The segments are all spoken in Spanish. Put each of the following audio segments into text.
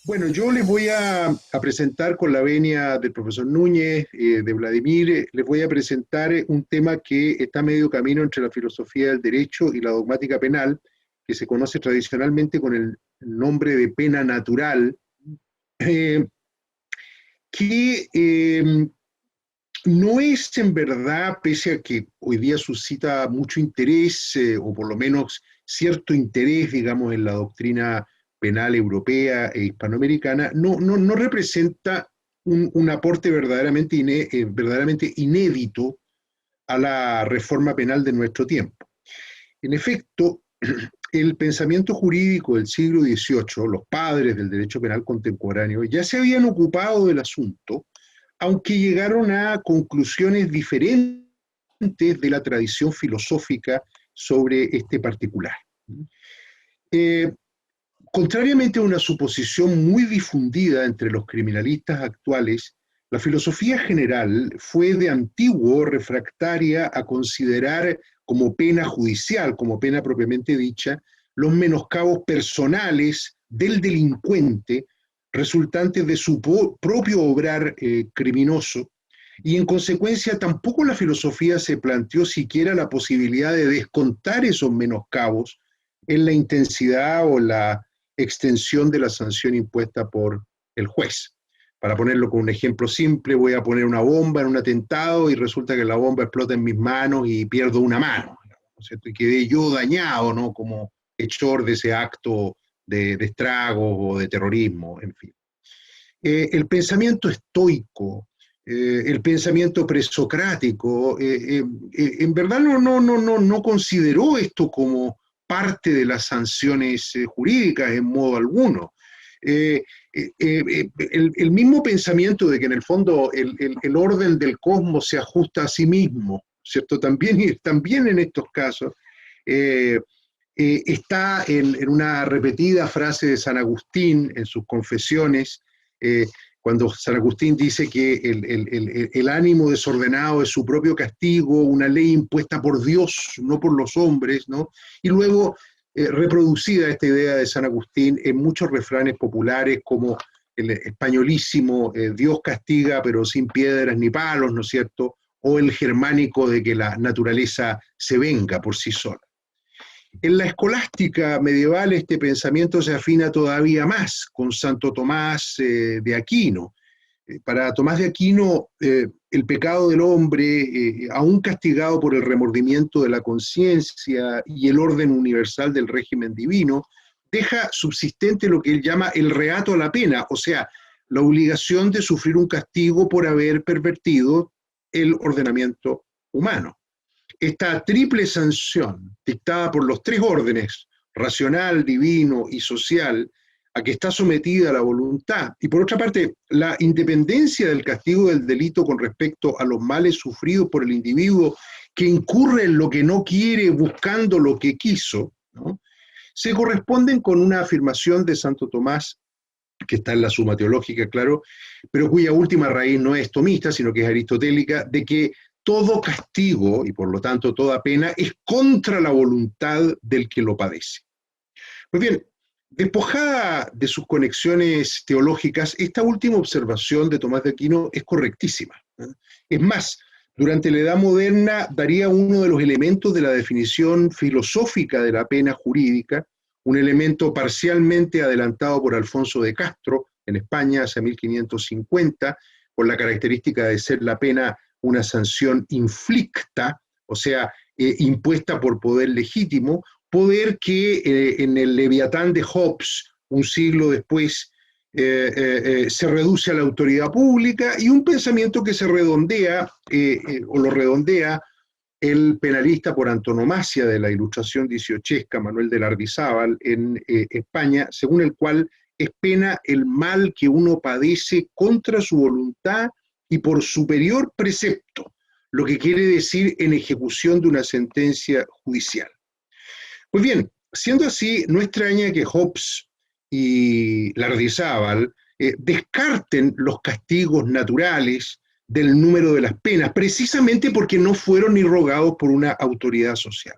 Bueno, yo les voy a presentar con la venia del profesor Núñez, de Vladimir, les voy a presentar un tema que está a medio camino entre la filosofía del derecho y la dogmática penal, que se conoce tradicionalmente con el nombre de pena natural, eh, que no es en verdad, pese a que hoy día suscita mucho interés, o por lo menos cierto interés, digamos, en la doctrina penal europea e hispanoamericana, no representa un aporte verdaderamente inédito a la reforma penal de nuestro tiempo. En efecto, el pensamiento jurídico del siglo XVIII, los padres del derecho penal contemporáneo, ya se habían ocupado del asunto, aunque llegaron a conclusiones diferentes de la tradición filosófica sobre este particular. Eh, Contrariamente a una suposición muy difundida entre los criminalistas actuales, la filosofía general fue de antiguo refractaria a considerar como pena judicial, como pena propiamente dicha, los menoscabos personales del delincuente resultantes de su propio obrar criminoso, y en consecuencia tampoco la filosofía se planteó siquiera la posibilidad de descontar esos menoscabos en la intensidad o la extensión de la sanción impuesta por el juez. Para ponerlo con un ejemplo simple, voy a poner una bomba en un atentado y resulta que la bomba explota en mis manos y pierdo una mano, ¿no es cierto? Y quedé yo dañado, ¿no? Como hechor de ese acto de estragos o de terrorismo, en fin. El pensamiento estoico, el pensamiento presocrático, en verdad no consideró esto como parte de las sanciones jurídicas en modo alguno. El mismo pensamiento de que en el fondo el orden del cosmos se ajusta a sí mismo, ¿cierto? También en estos casos está en una repetida frase de San Agustín en sus confesiones, cuando San Agustín dice que el ánimo desordenado es su propio castigo, una ley impuesta por Dios, no por los hombres, ¿no? Y luego reproducida esta idea de San Agustín en muchos refranes populares como el españolísimo, Dios castiga pero sin piedras ni palos, ¿no es cierto? O el germánico de que la naturaleza se venga por sí sola. En la escolástica medieval este pensamiento se afina todavía más con Santo Tomás de Aquino. Para Tomás de Aquino, el pecado del hombre, aún castigado por el remordimiento de la conciencia y el orden universal del régimen divino, deja subsistente lo que él llama el reato a la pena, o sea, la obligación de sufrir un castigo por haber pervertido el ordenamiento humano. Esta triple sanción, dictada por los tres órdenes, racional, divino y social, a que está sometida la voluntad, y por otra parte, la independencia del castigo del delito con respecto a los males sufridos por el individuo que incurre en lo que no quiere buscando lo que quiso, ¿no? Se corresponden con una afirmación de Santo Tomás, que está en la Suma Teológica, claro, pero cuya última raíz no es tomista, sino que es aristotélica, de que todo castigo, y por lo tanto toda pena, es contra la voluntad del que lo padece. Pues bien, despojada de sus conexiones teológicas, esta última observación de Tomás de Aquino es correctísima. Es más, durante la Edad Moderna daría uno de los elementos de la definición filosófica de la pena jurídica, un elemento parcialmente adelantado por Alfonso de Castro en España hacia 1550, con la característica de ser la pena una sanción inflicta, o sea, impuesta por poder legítimo, poder que en el Leviatán de Hobbes, un siglo después, se reduce a la autoridad pública, y un pensamiento que se redondea, o lo redondea, el penalista por antonomasia de la Ilustración dieciochesca, Manuel de Lardizábal, en España, según el cual es pena el mal que uno padece contra su voluntad y por superior precepto, lo que quiere decir en ejecución de una sentencia judicial. Pues bien, siendo así, no extraña que Hobbes y Lardizábal descarten los castigos naturales del número de las penas, precisamente porque no fueron irrogados por una autoridad social.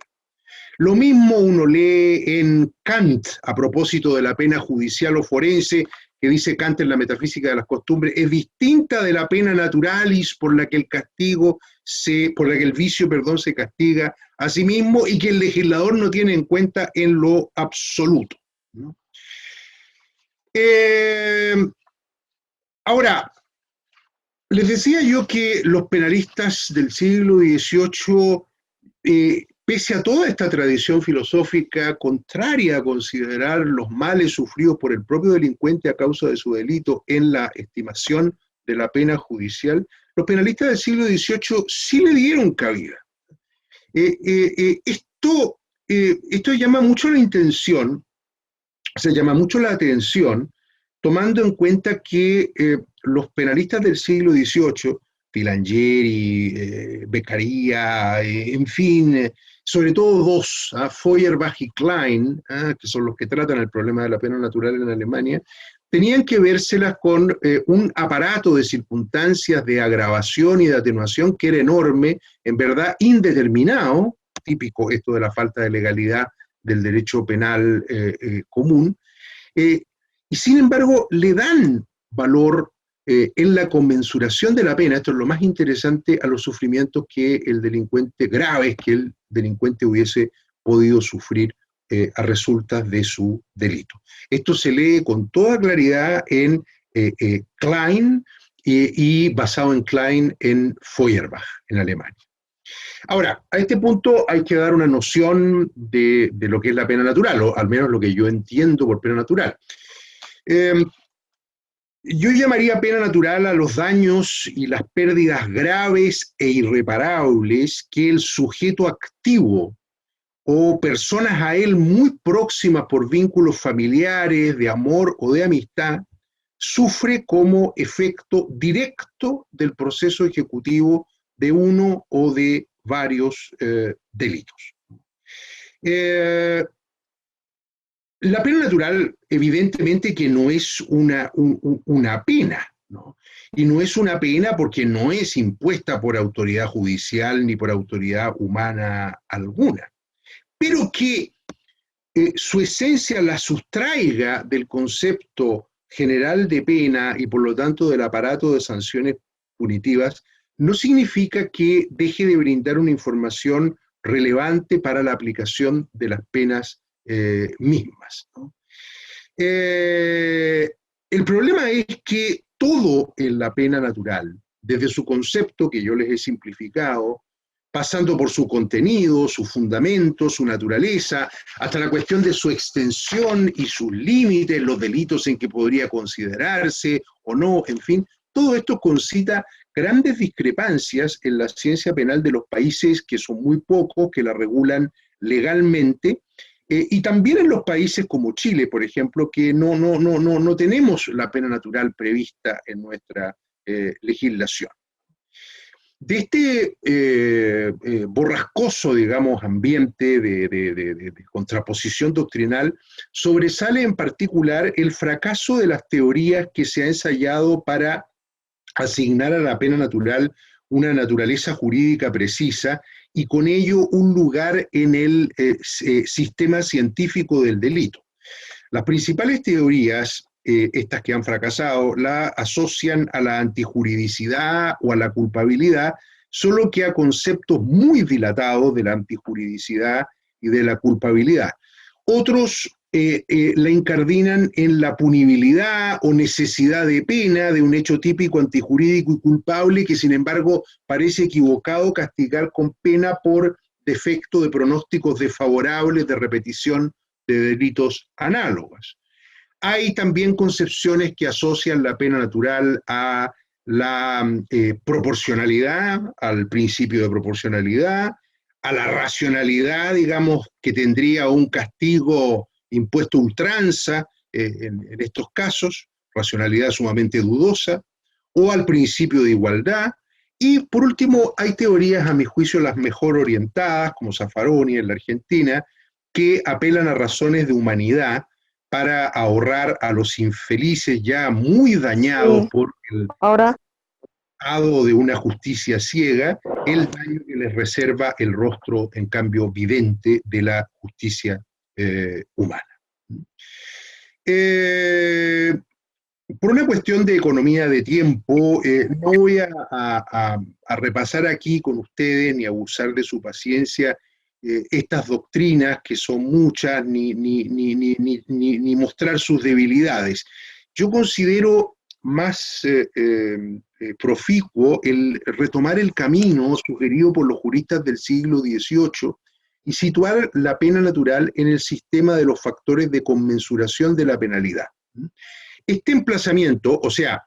Lo mismo uno lee en Kant a propósito de la pena judicial o forense, que dice Kant en la Metafísica de las Costumbres, es distinta de la pena naturalis por la que el vicio, perdón, se castiga a sí mismo y que el legislador no tiene en cuenta en lo absoluto, ¿no? Ahora, les decía yo que los penalistas del siglo XVIII, pese a toda esta tradición filosófica contraria a considerar los males sufridos por el propio delincuente a causa de su delito en la estimación de la pena judicial, los penalistas del siglo XVIII sí le dieron cabida. Esto llama mucho la atención, tomando en cuenta que los penalistas del siglo XVIII, Filangieri, Beccaria, en fin, sobre todo dos, Feuerbach y Klein, que son los que tratan el problema de la pena natural en Alemania, tenían que vérselas con un aparato de circunstancias de agravación y de atenuación que era enorme, en verdad indeterminado, típico esto de la falta de legalidad del derecho penal común, y sin embargo le dan valor en la conmensuración de la pena, esto es lo más interesante, a los sufrimientos que el delincuente, graves que el delincuente hubiese podido sufrir a resultas de su delito. Esto se lee con toda claridad en Klein y basado en Klein en Feuerbach, en Alemania. Ahora, a este punto hay que dar una noción de lo que es la pena natural, o al menos lo que yo entiendo por pena natural. Yo llamaría pena natural a los daños y las pérdidas graves e irreparables que el sujeto activo o personas a él muy próximas por vínculos familiares, de amor o de amistad, sufre como efecto directo del proceso ejecutivo de uno o de varios delitos. La pena natural, evidentemente que no es una pena, ¿no? Y no es una pena porque no es impuesta por autoridad judicial ni por autoridad humana alguna, pero que su esencia la sustraiga del concepto general de pena y por lo tanto del aparato de sanciones punitivas, no significa que deje de brindar una información relevante para la aplicación de las penas mismas, ¿no? El problema es que todo en la pena natural, desde su concepto, que yo les he simplificado, pasando por su contenido, su fundamento, su naturaleza, hasta la cuestión de su extensión y sus límites, los delitos en que podría considerarse o no, en fin, todo esto concita grandes discrepancias en la ciencia penal de los países que son muy pocos, que la regulan legalmente, y también en los países como Chile, por ejemplo, que no tenemos la pena natural prevista en nuestra legislación. De este borrascoso, digamos, ambiente de contraposición doctrinal, sobresale en particular el fracaso de las teorías que se ha ensayado para asignar a la pena natural una naturaleza jurídica precisa y con ello un lugar en el sistema científico del delito. Las principales teorías, estas que han fracasado, la asocian a la antijuridicidad o a la culpabilidad, solo que a conceptos muy dilatados de la antijuridicidad y de la culpabilidad. Otros la incardinan en la punibilidad o necesidad de pena de un hecho típico antijurídico y culpable que sin embargo parece equivocado castigar con pena por defecto de pronósticos desfavorables de repetición de delitos análogos. Hay también concepciones que asocian la pena natural a la proporcionalidad, al principio de proporcionalidad, a la racionalidad, digamos, que tendría un castigo impuesto ultranza en estos casos, racionalidad sumamente dudosa, o al principio de igualdad. Y por último, hay teorías, a mi juicio, las mejor orientadas, como Zaffaroni en la Argentina, que apelan a razones de humanidad para ahorrar a los infelices ya muy dañados por el pecado de una justicia ciega, el daño que les reserva el rostro, en cambio, vidente de la justicia humana. Por una cuestión de economía de tiempo, no voy a repasar aquí con ustedes ni abusar de su paciencia estas doctrinas, que son muchas, ni mostrar sus debilidades. Yo considero más proficuo el retomar el camino sugerido por los juristas del siglo XVIII y situar la pena natural en el sistema de los factores de conmensuración de la penalidad. Este emplazamiento, o sea,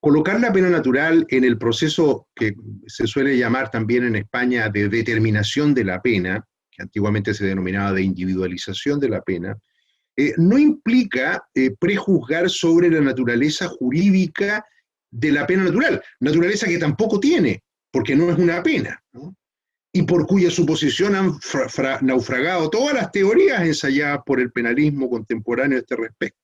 colocar la pena natural en el proceso que se suele llamar también en España de determinación de la pena, que antiguamente se denominaba de individualización de la pena, no implica prejuzgar sobre la naturaleza jurídica de la pena natural, naturaleza que tampoco tiene, porque no es una pena, ¿no? Y por cuya suposición han naufragado todas las teorías ensayadas por el penalismo contemporáneo a este respecto.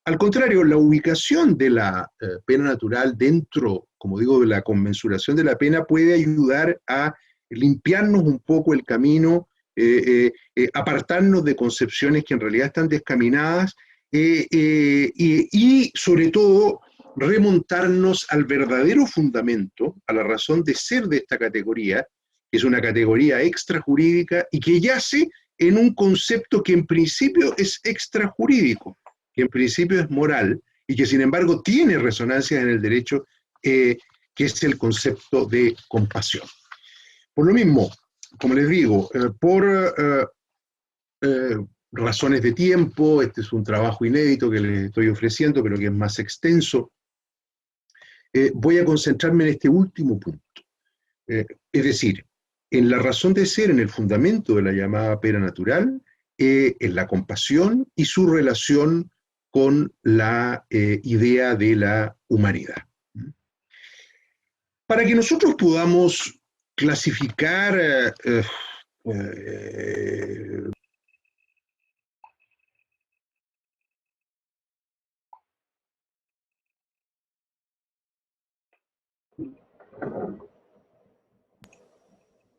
Al contrario, la ubicación de la pena natural dentro, como digo, de la conmensuración de la pena puede ayudar a limpiarnos un poco el camino, apartarnos de concepciones que en realidad están descaminadas y sobre todo remontarnos al verdadero fundamento, a la razón de ser de esta categoría, que es una categoría extrajurídica y que yace en un concepto que en principio es extrajurídico, que en principio es moral y que sin embargo tiene resonancias en el derecho, que es el concepto de compasión. Por lo mismo, como les digo, por razones de tiempo, este es un trabajo inédito que les estoy ofreciendo, pero que es más extenso, voy a concentrarme en este último punto. Es decir, en la razón de ser, en el fundamento de la llamada pena natural, en la compasión y su relación con la idea de la humanidad. Para que nosotros podamos clasificar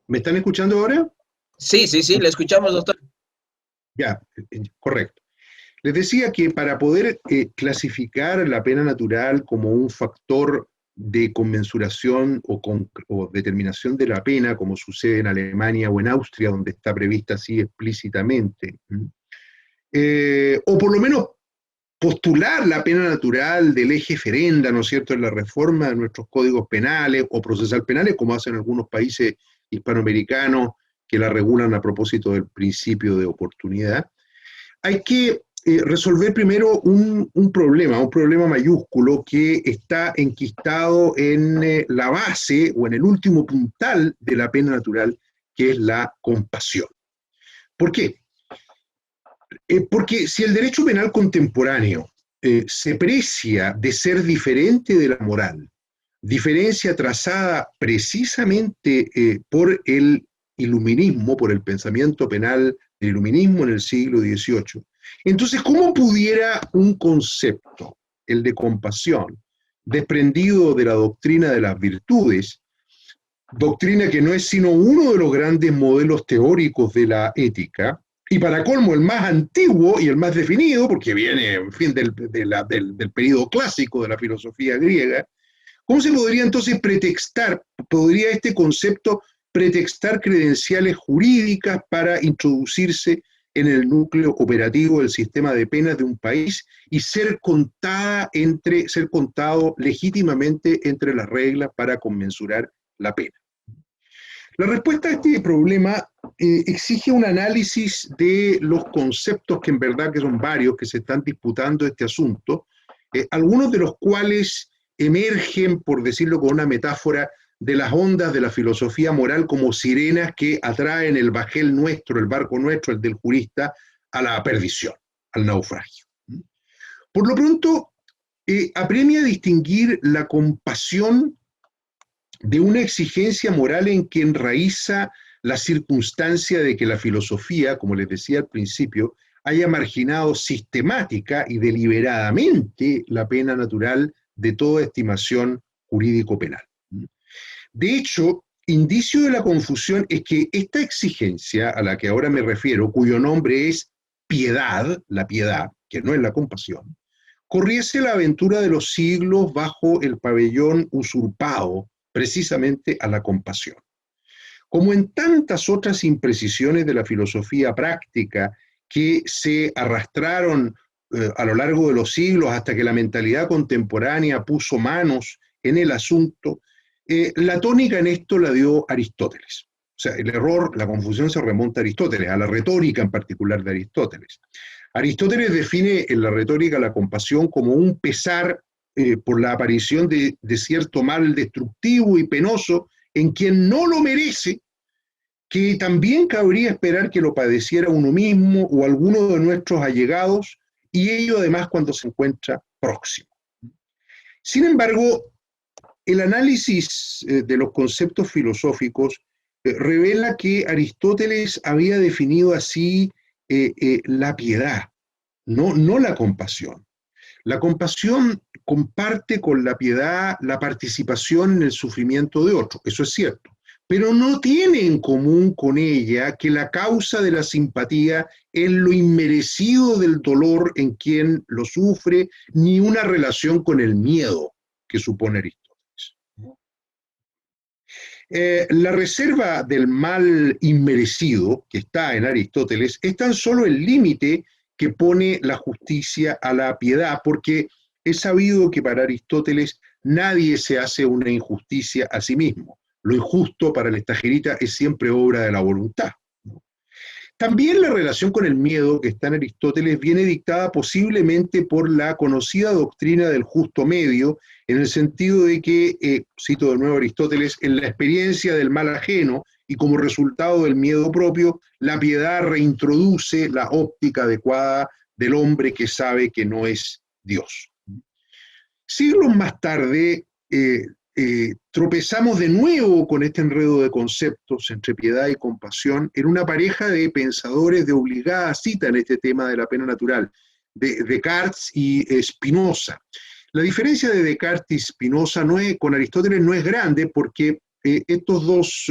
¿me están escuchando ahora? Sí, sí, sí, le escuchamos, doctor. Ya, correcto. Les decía que para poder clasificar la pena natural como un factor de conmensuración o determinación de la pena, como sucede en Alemania o en Austria, donde está prevista así explícitamente, o por lo menos postular la pena natural del eje ferenda, ¿no es cierto?, en la reforma de nuestros códigos penales o procesal penales, como hacen algunos países hispanoamericanos que la regulan a propósito del principio de oportunidad, hay que resolver primero un problema mayúsculo que está enquistado en la base o en el último puntal de la pena natural, que es la compasión. ¿Por qué? Porque si el derecho penal contemporáneo se precia de ser diferente de la moral, diferencia trazada precisamente por el iluminismo, por el pensamiento penal del iluminismo en el siglo XVIII, entonces, ¿cómo pudiera un concepto, el de compasión, desprendido de la doctrina de las virtudes, doctrina que no es sino uno de los grandes modelos teóricos de la ética, y para colmo el más antiguo y el más definido, porque viene, en fin, del periodo clásico de la filosofía griega, ¿cómo se podría entonces podría este concepto pretextar credenciales jurídicas para introducirse en el núcleo operativo del sistema de penas de un país y ser contado legítimamente entre las reglas para conmensurar la pena? La respuesta a este problema exige un análisis de los conceptos que en verdad que son varios que se están disputando este asunto, algunos de los cuales emergen, por decirlo con una metáfora, de las ondas de la filosofía moral como sirenas que atraen el bajel nuestro, el barco nuestro, el del jurista, a la perdición, al naufragio. Por lo pronto, apremia distinguir la compasión de una exigencia moral en que enraiza la circunstancia de que la filosofía, como les decía al principio, haya marginado sistemática y deliberadamente la pena natural de toda estimación jurídico-penal. De hecho, indicio de la confusión es que esta exigencia a la que ahora me refiero, cuyo nombre es piedad, la piedad, que no es la compasión, corriese la aventura de los siglos bajo el pabellón usurpado precisamente a la compasión. Como en tantas otras imprecisiones de la filosofía práctica que se arrastraron a lo largo de los siglos hasta que la mentalidad contemporánea puso manos en el asunto, la tónica en esto la dio Aristóteles. O sea, el error, la confusión se remonta a Aristóteles, a la retórica en particular de Aristóteles. Aristóteles define en la retórica la compasión como un pesar por la aparición de cierto mal destructivo y penoso en quien no lo merece, que también cabría esperar que lo padeciera uno mismo o alguno de nuestros allegados, y ello además cuando se encuentra próximo. Sin embargo, el análisis de los conceptos filosóficos revela que Aristóteles había definido así la piedad, no la compasión. La compasión comparte con la piedad la participación en el sufrimiento de otro, eso es cierto, pero no tiene en común con ella que la causa de la simpatía es lo inmerecido del dolor en quien lo sufre, ni una relación con el miedo que supone Aristóteles. La reserva del mal inmerecido que está en Aristóteles es tan solo el límite que pone la justicia a la piedad, porque es sabido que para Aristóteles nadie se hace una injusticia a sí mismo. Lo injusto para el estagerita es siempre obra de la voluntad. También la relación con el miedo que está en Aristóteles viene dictada posiblemente por la conocida doctrina del justo medio, en el sentido de que, cito de nuevo Aristóteles, en la experiencia del mal ajeno y como resultado del miedo propio, la piedad reintroduce la óptica adecuada del hombre que sabe que no es Dios. Siglos más tarde, tropezamos de nuevo con este enredo de conceptos entre piedad y compasión en una pareja de pensadores de obligada cita en este tema de la pena natural, de Descartes y Spinoza. La diferencia de Descartes y Spinoza con Aristóteles no es grande porque estos dos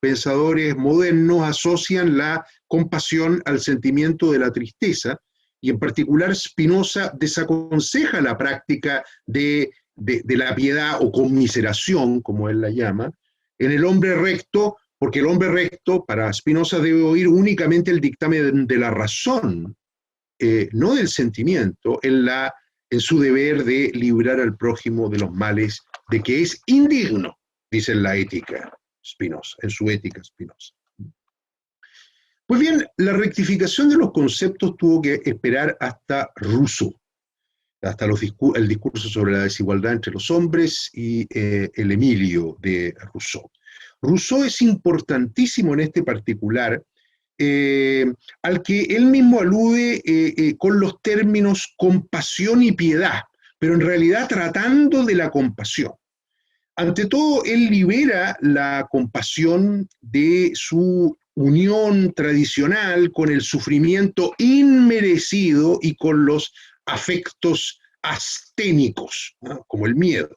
pensadores modernos asocian la compasión al sentimiento de la tristeza, y en particular Spinoza desaconseja la práctica de la piedad o conmiseración, como él la llama, en el hombre recto, porque el hombre recto, para Spinoza, debe oír únicamente el dictamen de la razón, no del sentimiento, en su deber de librar al prójimo de los males de que es indigno, dice en la ética Spinoza, en su ética Spinoza. Pues bien, la rectificación de los conceptos tuvo que esperar hasta Rousseau, hasta el discurso sobre la desigualdad entre los hombres y el Emilio de Rousseau. Rousseau es importantísimo en este particular, al que él mismo alude con los términos compasión y piedad, pero en realidad tratando de la compasión. Ante todo, él libera la compasión de su unión tradicional con el sufrimiento inmerecido y con los afectos asténicos, ¿no? Como el miedo.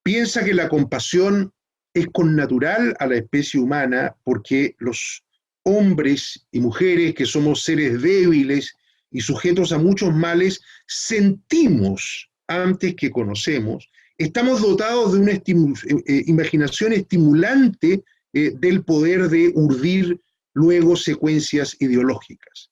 Piensa que la compasión es connatural a la especie humana porque los hombres y mujeres que somos seres débiles y sujetos a muchos males, sentimos antes que conocemos, estamos dotados de una imaginación estimulante del poder de urdir luego secuencias ideológicas.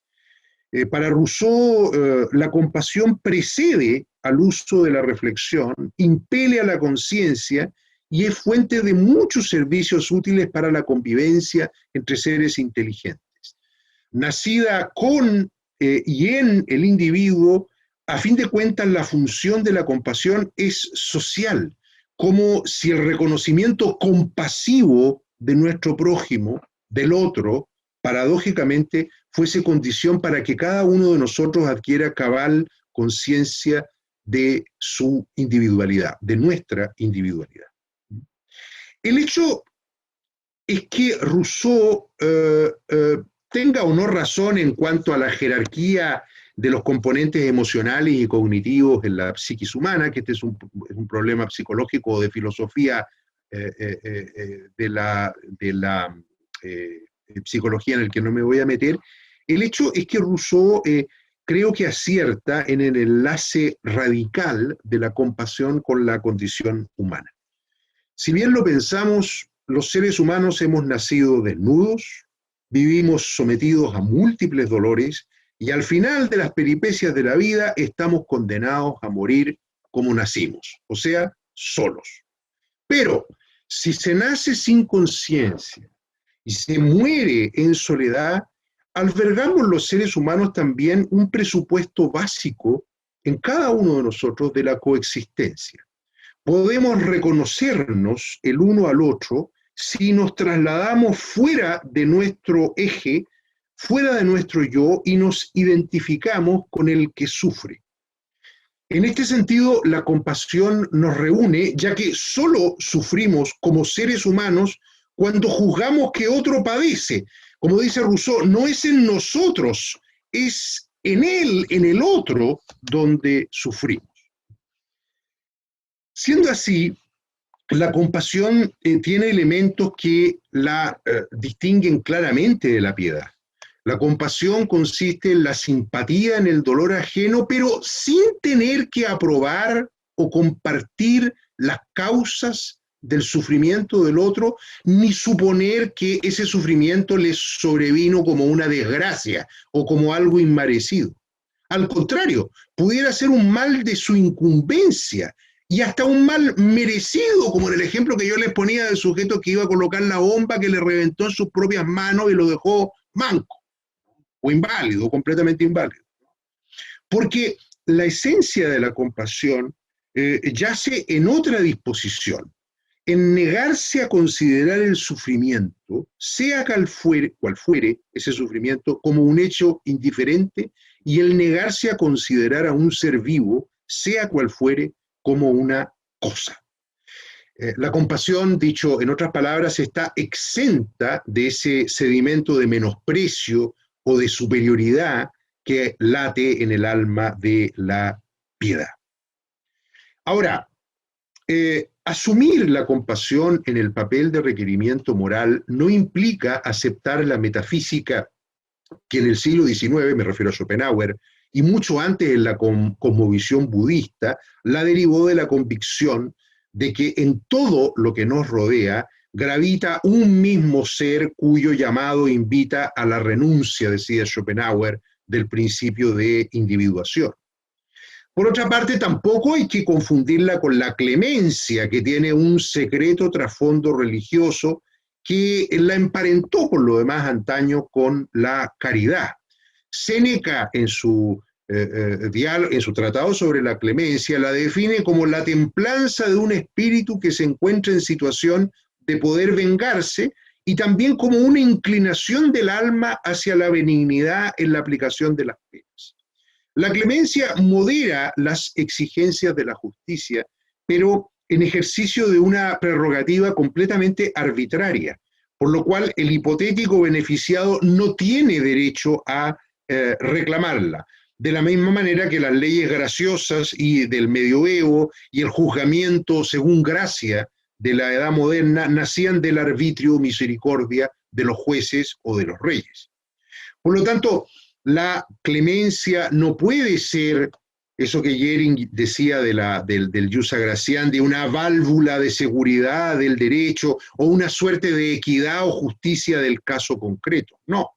Para Rousseau, la compasión precede al uso de la reflexión, impele a la conciencia y es fuente de muchos servicios útiles para la convivencia entre seres inteligentes. Nacida con y en el individuo, a fin de cuentas, la función de la compasión es social, como si el reconocimiento compasivo de nuestro prójimo, del otro, paradójicamente, fuese condición para que cada uno de nosotros adquiera cabal conciencia de su individualidad, de nuestra individualidad. El hecho es que Rousseau tenga o no razón en cuanto a la jerarquía de los componentes emocionales y cognitivos en la psiquis humana, que este es un problema psicológico o de filosofía de la psicología en el que no me voy a meter. El hecho es que Rousseau creo que acierta en el enlace radical de la compasión con la condición humana. Si bien lo pensamos, los seres humanos hemos nacido desnudos, vivimos sometidos a múltiples dolores y al final de las peripecias de la vida estamos condenados a morir como nacimos, o sea, solos. Pero si se nace sin conciencia y se muere en soledad, albergamos los seres humanos también un presupuesto básico en cada uno de nosotros de la coexistencia. Podemos reconocernos el uno al otro si nos trasladamos fuera de nuestro eje, fuera de nuestro yo, y nos identificamos con el que sufre. En este sentido, la compasión nos reúne, ya que solo sufrimos como seres humanos cuando juzgamos que otro padece. Como dice Rousseau, no es en nosotros, es en él, en el otro, donde sufrimos. Siendo así, la compasión tiene elementos que la distinguen claramente de la piedad. La compasión consiste en la simpatía en el dolor ajeno, pero sin tener que aprobar o compartir las causas del sufrimiento del otro, ni suponer que ese sufrimiento les sobrevino como una desgracia o como algo inmerecido. Al contrario, pudiera ser un mal de su incumbencia y hasta un mal merecido, como en el ejemplo que yo les ponía del sujeto que iba a colocar la bomba que le reventó en sus propias manos y lo dejó manco o inválido, completamente inválido. Porque la esencia de la compasión yace en otra disposición, en negarse a considerar el sufrimiento, sea cual fuere ese sufrimiento, como un hecho indiferente, y el negarse a considerar a un ser vivo, sea cual fuere, como una cosa. La compasión, dicho en otras palabras, está exenta de ese sedimento de menosprecio o de superioridad que late en el alma de la piedad. Ahora, asumir la compasión en el papel de requerimiento moral no implica aceptar la metafísica que en el siglo XIX, me refiero a Schopenhauer, y mucho antes en la cosmovisión budista, la derivó de la convicción de que en todo lo que nos rodea gravita un mismo ser cuyo llamado invita a la renuncia, decía Schopenhauer, del principio de individuación. Por otra parte, tampoco hay que confundirla con la clemencia, que tiene un secreto trasfondo religioso que la emparentó por lo demás antaño con la caridad. Séneca, en su tratado sobre la clemencia, la define como la templanza de un espíritu que se encuentra en situación de poder vengarse y también como una inclinación del alma hacia la benignidad en la aplicación de las penas. La clemencia modera las exigencias de la justicia, pero en ejercicio de una prerrogativa completamente arbitraria, por lo cual el hipotético beneficiado no tiene derecho a reclamarla. De la misma manera que las leyes graciosas y del medioevo y el juzgamiento según gracia de la edad moderna nacían del arbitrio misericordia de los jueces o de los reyes. Por lo tanto, la clemencia no puede ser eso que Jhering decía del jus agraciandi, una válvula de seguridad del derecho o una suerte de equidad o justicia del caso concreto. No,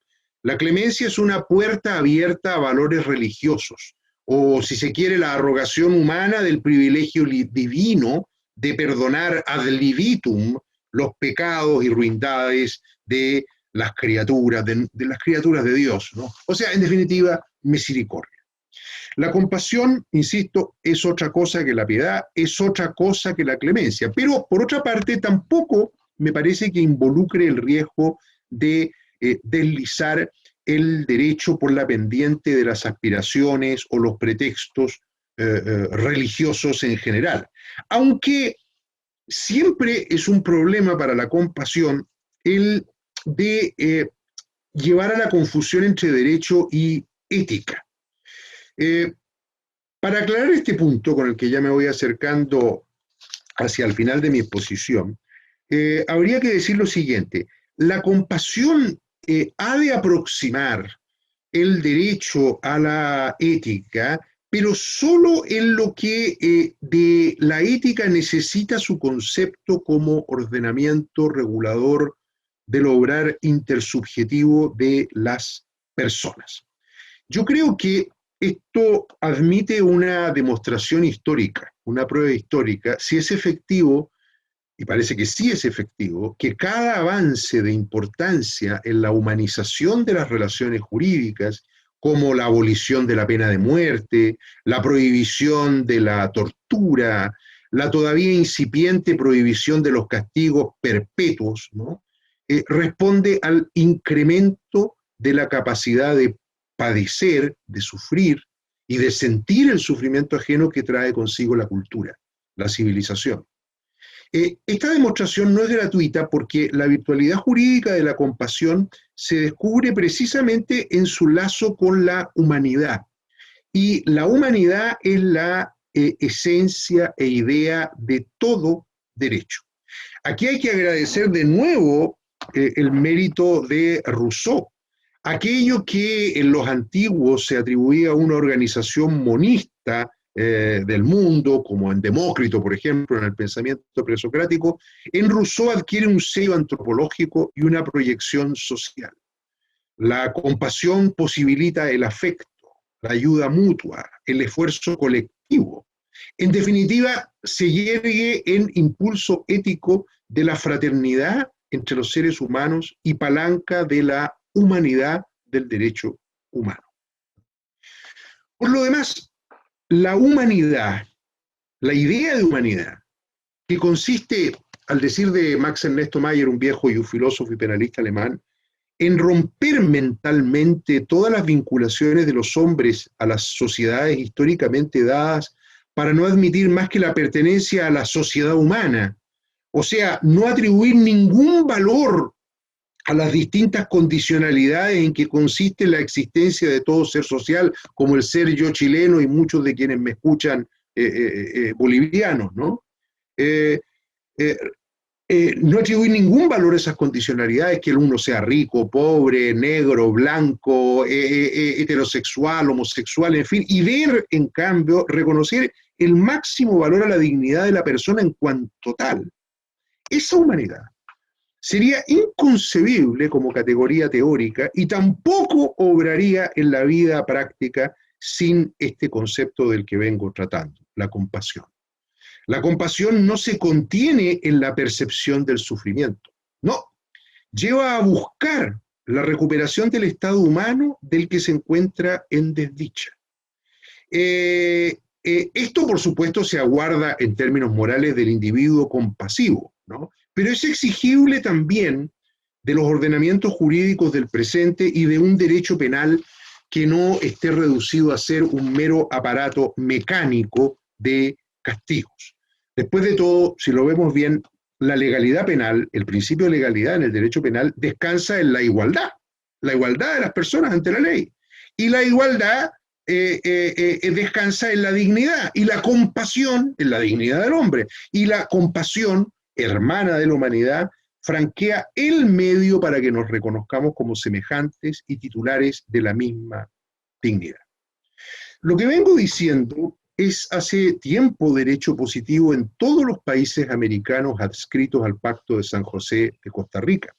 la clemencia es una puerta abierta a valores religiosos, o si se quiere, la arrogación humana del privilegio divino de perdonar ad libitum los pecados y ruindades de las criaturas, de las criaturas de Dios, ¿no? O sea, en definitiva, misericordia. La compasión, insisto, es otra cosa que la piedad, es otra cosa que la clemencia, pero por otra parte tampoco me parece que involucre el riesgo de deslizar el derecho por la pendiente de las aspiraciones o los pretextos religiosos en general. Aunque siempre es un problema para la compasión el de llevar a la confusión entre derecho y ética. Para aclarar este punto, con el que ya me voy acercando hacia el final de mi exposición, habría que decir lo siguiente: la compasión ha de aproximar el derecho a la ética, pero solo en lo que de la ética necesita su concepto como ordenamiento regulador del obrar intersubjetivo de las personas. Yo creo que esto admite una demostración histórica, una prueba histórica, si es efectivo, y parece que sí es efectivo, que cada avance de importancia en la humanización de las relaciones jurídicas, como la abolición de la pena de muerte, la prohibición de la tortura, la todavía incipiente prohibición de los castigos perpetuos, ¿no? Responde al incremento de la capacidad de padecer, de sufrir y de sentir el sufrimiento ajeno que trae consigo la cultura, la civilización. Esta demostración no es gratuita porque la virtualidad jurídica de la compasión se descubre precisamente en su lazo con la humanidad. Y la humanidad es la esencia e idea de todo derecho. Aquí hay que agradecer de nuevo el mérito de Rousseau. Aquello que en los antiguos se atribuía a una organización monista del mundo, como en Demócrito, por ejemplo, en el pensamiento presocrático, en Rousseau adquiere un sello antropológico y una proyección social. La compasión posibilita el afecto, la ayuda mutua, el esfuerzo colectivo. En definitiva, se yergue en impulso ético de la fraternidad entre los seres humanos y palanca de la humanidad del derecho humano. Por lo demás, la humanidad, la idea de humanidad, que consiste, al decir de Max Ernesto Mayer, un viejo y un filósofo y penalista alemán, en romper mentalmente todas las vinculaciones de los hombres a las sociedades históricamente dadas para no admitir más que la pertenencia a la sociedad humana. O sea, no atribuir ningún valor a las distintas condicionalidades en que consiste la existencia de todo ser social, como el ser yo chileno y muchos de quienes me escuchan bolivianos, ¿no? No atribuir ningún valor a esas condicionalidades, que el uno sea rico, pobre, negro, blanco, heterosexual, homosexual, en fin, y ver, en cambio, reconocer el máximo valor a la dignidad de la persona en cuanto tal. Esa humanidad sería inconcebible como categoría teórica y tampoco obraría en la vida práctica sin este concepto del que vengo tratando, la compasión. La compasión no se contiene en la percepción del sufrimiento, no, lleva a buscar la recuperación del estado humano del que se encuentra en desdicha. Esto, por supuesto, se aguarda en términos morales del individuo compasivo, ¿no? Pero es exigible también de los ordenamientos jurídicos del presente y de un derecho penal que no esté reducido a ser un mero aparato mecánico de castigos. Después de todo, si lo vemos bien, la legalidad penal, el principio de legalidad en el derecho penal, descansa en la igualdad de las personas ante la ley. Y la igualdad descansa en la dignidad, y la compasión en la dignidad del hombre. Y la compasión, hermana de la humanidad, franquea el medio para que nos reconozcamos como semejantes y titulares de la misma dignidad. Lo que vengo diciendo es hace tiempo derecho positivo en todos los países americanos adscritos al Pacto de San José de Costa Rica.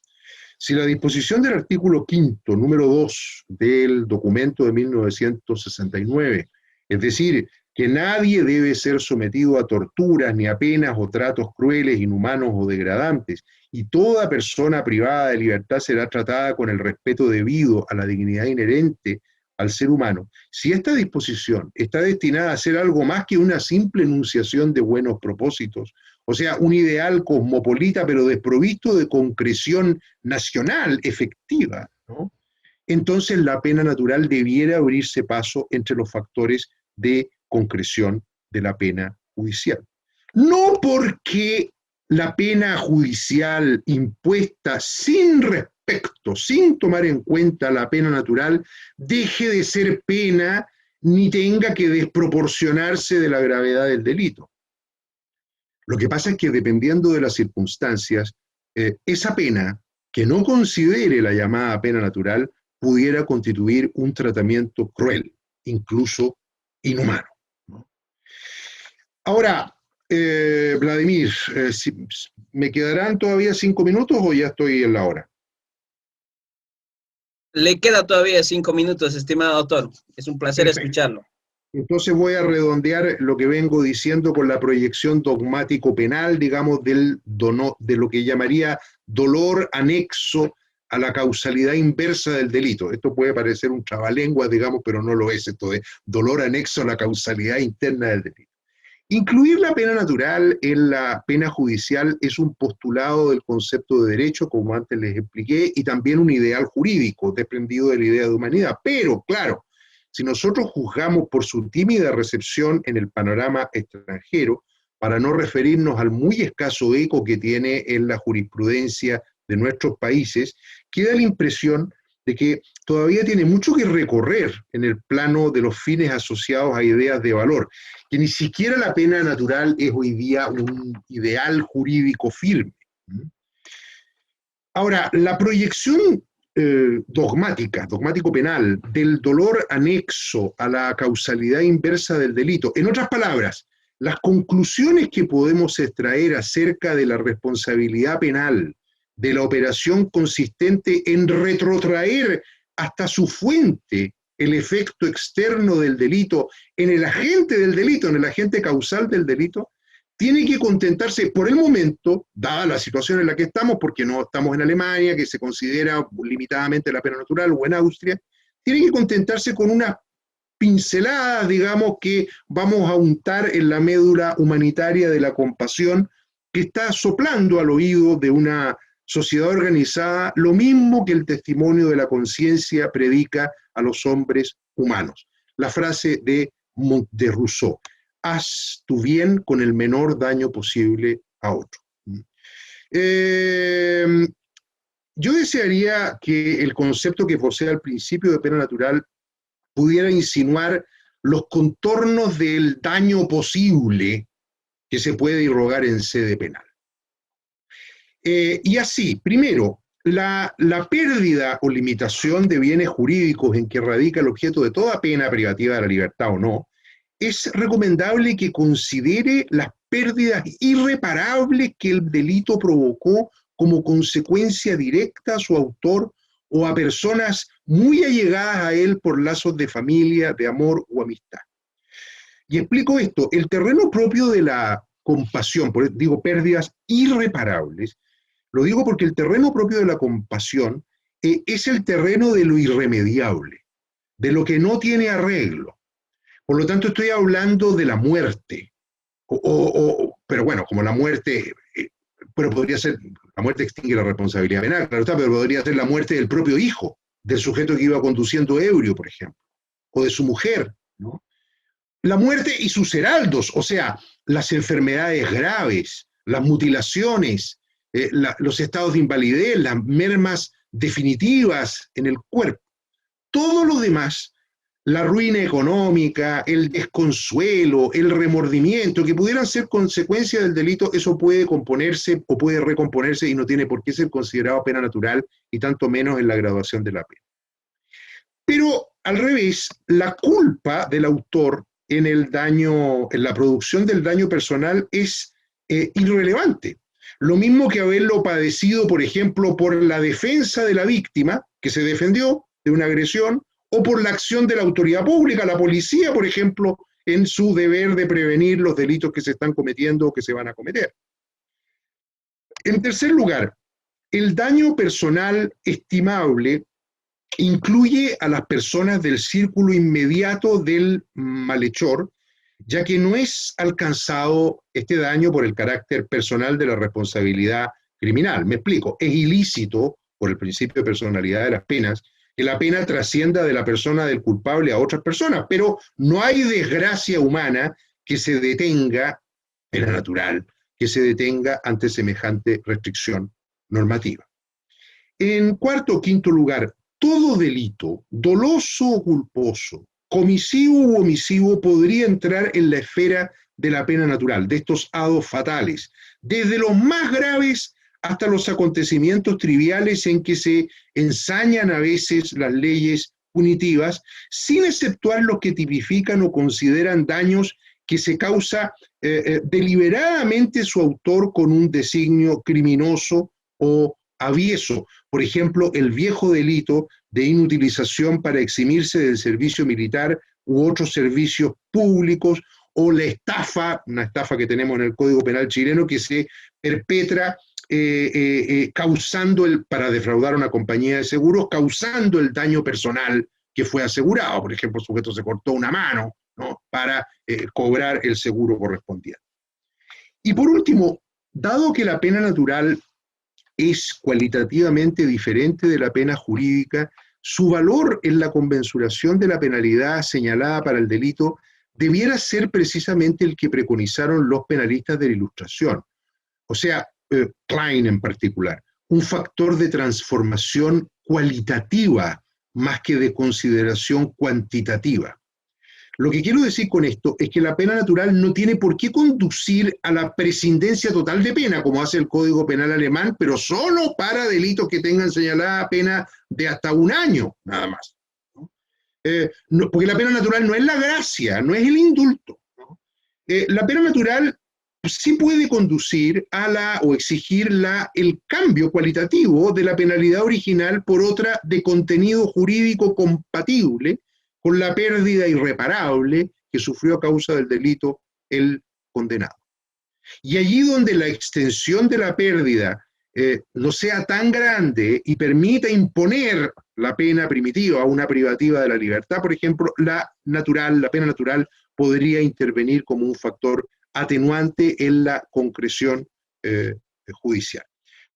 Si la disposición del artículo 5º, número 2 del documento de 1969, es decir, que nadie debe ser sometido a torturas ni a penas o tratos crueles, inhumanos o degradantes, y toda persona privada de libertad será tratada con el respeto debido a la dignidad inherente al ser humano, si esta disposición está destinada a ser algo más que una simple enunciación de buenos propósitos, o sea, un ideal cosmopolita pero desprovisto de concreción nacional efectiva, ¿no? Entonces la pena natural debiera abrirse paso entre los factores de concreción de la pena judicial. No porque la pena judicial impuesta sin respecto, sin tomar en cuenta la pena natural, deje de ser pena ni tenga que desproporcionarse de la gravedad del delito. Lo que pasa es que dependiendo de las circunstancias, esa pena que no considere la llamada pena natural pudiera constituir un tratamiento cruel, incluso inhumano, ¿no? Ahora, Vladimir, ¿me quedarán todavía 5 minutos o ya estoy en la hora? Le queda todavía 5 minutos, estimado doctor. Es un placer Perfecto. escucharlo. Entonces voy a redondear lo que vengo diciendo con la proyección dogmático-penal, digamos, de lo que llamaría dolor anexo a la causalidad inversa del delito. Esto puede parecer un trabalenguas, digamos, pero no lo es. Esto de dolor anexo a la causalidad interna del delito. Incluir la pena natural en la pena judicial es un postulado del concepto de derecho, como antes les expliqué, y también un ideal jurídico desprendido de la idea de humanidad. Pero, claro, si nosotros juzgamos por su tímida recepción en el panorama extranjero, para no referirnos al muy escaso eco que tiene en la jurisprudencia de nuestros países, queda la impresión de que todavía tiene mucho que recorrer en el plano de los fines asociados a ideas de valor, que ni siquiera la pena natural es hoy día un ideal jurídico firme. Ahora, la proyección dogmático-penal del dolor anexo a la causalidad inversa del delito, en otras palabras, las conclusiones que podemos extraer acerca de la responsabilidad penal de la operación consistente en retrotraer hasta su fuente el efecto externo del delito en el agente del delito, en el agente causal del delito, tiene que contentarse por el momento, dada la situación en la que estamos, porque no estamos en Alemania, que se considera limitadamente la pena natural, o en Austria, tiene que contentarse con unas pinceladas, digamos, que vamos a untar en la médula humanitaria de la compasión, que está soplando al oído de una sociedad organizada lo mismo que el testimonio de la conciencia predica a los hombres humanos. La frase de Rousseau: haz tu bien con el menor daño posible a otro. Yo desearía que el concepto que posee al principio de pena natural pudiera insinuar los contornos del daño posible que se puede irrogar en sede penal. Y así, primero, la pérdida o limitación de bienes jurídicos en que radica el objeto de toda pena privativa de la libertad o no, es recomendable que considere las pérdidas irreparables que el delito provocó como consecuencia directa a su autor o a personas muy allegadas a él por lazos de familia, de amor o amistad. Y explico esto: el terreno propio de la compasión, digo pérdidas irreparables, lo digo porque el terreno propio de la compasión es el terreno de lo irremediable, de lo que no tiene arreglo. Por lo tanto, estoy hablando de la muerte, pero bueno, como la muerte, pero podría ser, la muerte extingue la responsabilidad penal, claro está, pero podría ser la muerte del propio hijo, del sujeto que iba conduciendo ebrio, por ejemplo, o de su mujer, ¿no? La muerte y sus heraldos, o sea, las enfermedades graves, las mutilaciones, los estados de invalidez, las mermas definitivas en el cuerpo. Todo lo demás, la ruina económica, el desconsuelo, el remordimiento, que pudieran ser consecuencia del delito, eso puede componerse o puede recomponerse y no tiene por qué ser considerado pena natural, y tanto menos en la graduación de la pena. Pero al revés, la culpa del autor en el daño, en la producción del daño personal es irrelevante. Lo mismo que haberlo padecido, por ejemplo, por la defensa de la víctima, que se defendió de una agresión, o por la acción de la autoridad pública, la policía, por ejemplo, en su deber de prevenir los delitos que se están cometiendo o que se van a cometer. En tercer lugar, el daño personal estimable incluye a las personas del círculo inmediato del malhechor, ya que no es alcanzado este daño por el carácter personal de la responsabilidad criminal. Me explico: es ilícito, por el principio de personalidad de las penas, que la pena trascienda de la persona del culpable a otras personas, pero no hay desgracia humana que se detenga, pena natural, que se detenga ante semejante restricción normativa. En cuarto o quinto lugar, todo delito, doloso o culposo, comisivo u omisivo, podría entrar en la esfera de la pena natural, de estos hados fatales, desde los más graves hasta los acontecimientos triviales en que se ensañan a veces las leyes punitivas, sin exceptuar los que tipifican o consideran daños que se causa deliberadamente su autor con un designio criminoso o avieso. Por ejemplo, el viejo delito de inutilización para eximirse del servicio militar u otros servicios públicos, o la estafa, una estafa que tenemos en el Código Penal chileno que se perpetra para defraudar a una compañía de seguros, causando el daño personal que fue asegurado. Por ejemplo, el sujeto se cortó una mano, ¿no?, para cobrar el seguro correspondiente. Y por último, dado que la pena natural es cualitativamente diferente de la pena jurídica, su valor en la conmensuración de la penalidad señalada para el delito debiera ser precisamente el que preconizaron los penalistas de la Ilustración, o sea, Klein en particular, un factor de transformación cualitativa más que de consideración cuantitativa. Lo que quiero decir con esto es que la pena natural no tiene por qué conducir a la prescindencia total de pena, como hace el Código Penal alemán, pero solo para delitos que tengan señalada pena de hasta 1 año, nada más. Porque la pena natural no es la gracia, no es el indulto, ¿no? La pena natural sí puede conducir o exigir el cambio cualitativo de la penalidad original por otra de contenido jurídico compatible con la pérdida irreparable que sufrió a causa del delito el condenado. Y allí donde la extensión de la pérdida no sea tan grande y permita imponer la pena primitiva, una privativa de la libertad, por ejemplo, la pena natural podría intervenir como un factor atenuante en la concreción judicial.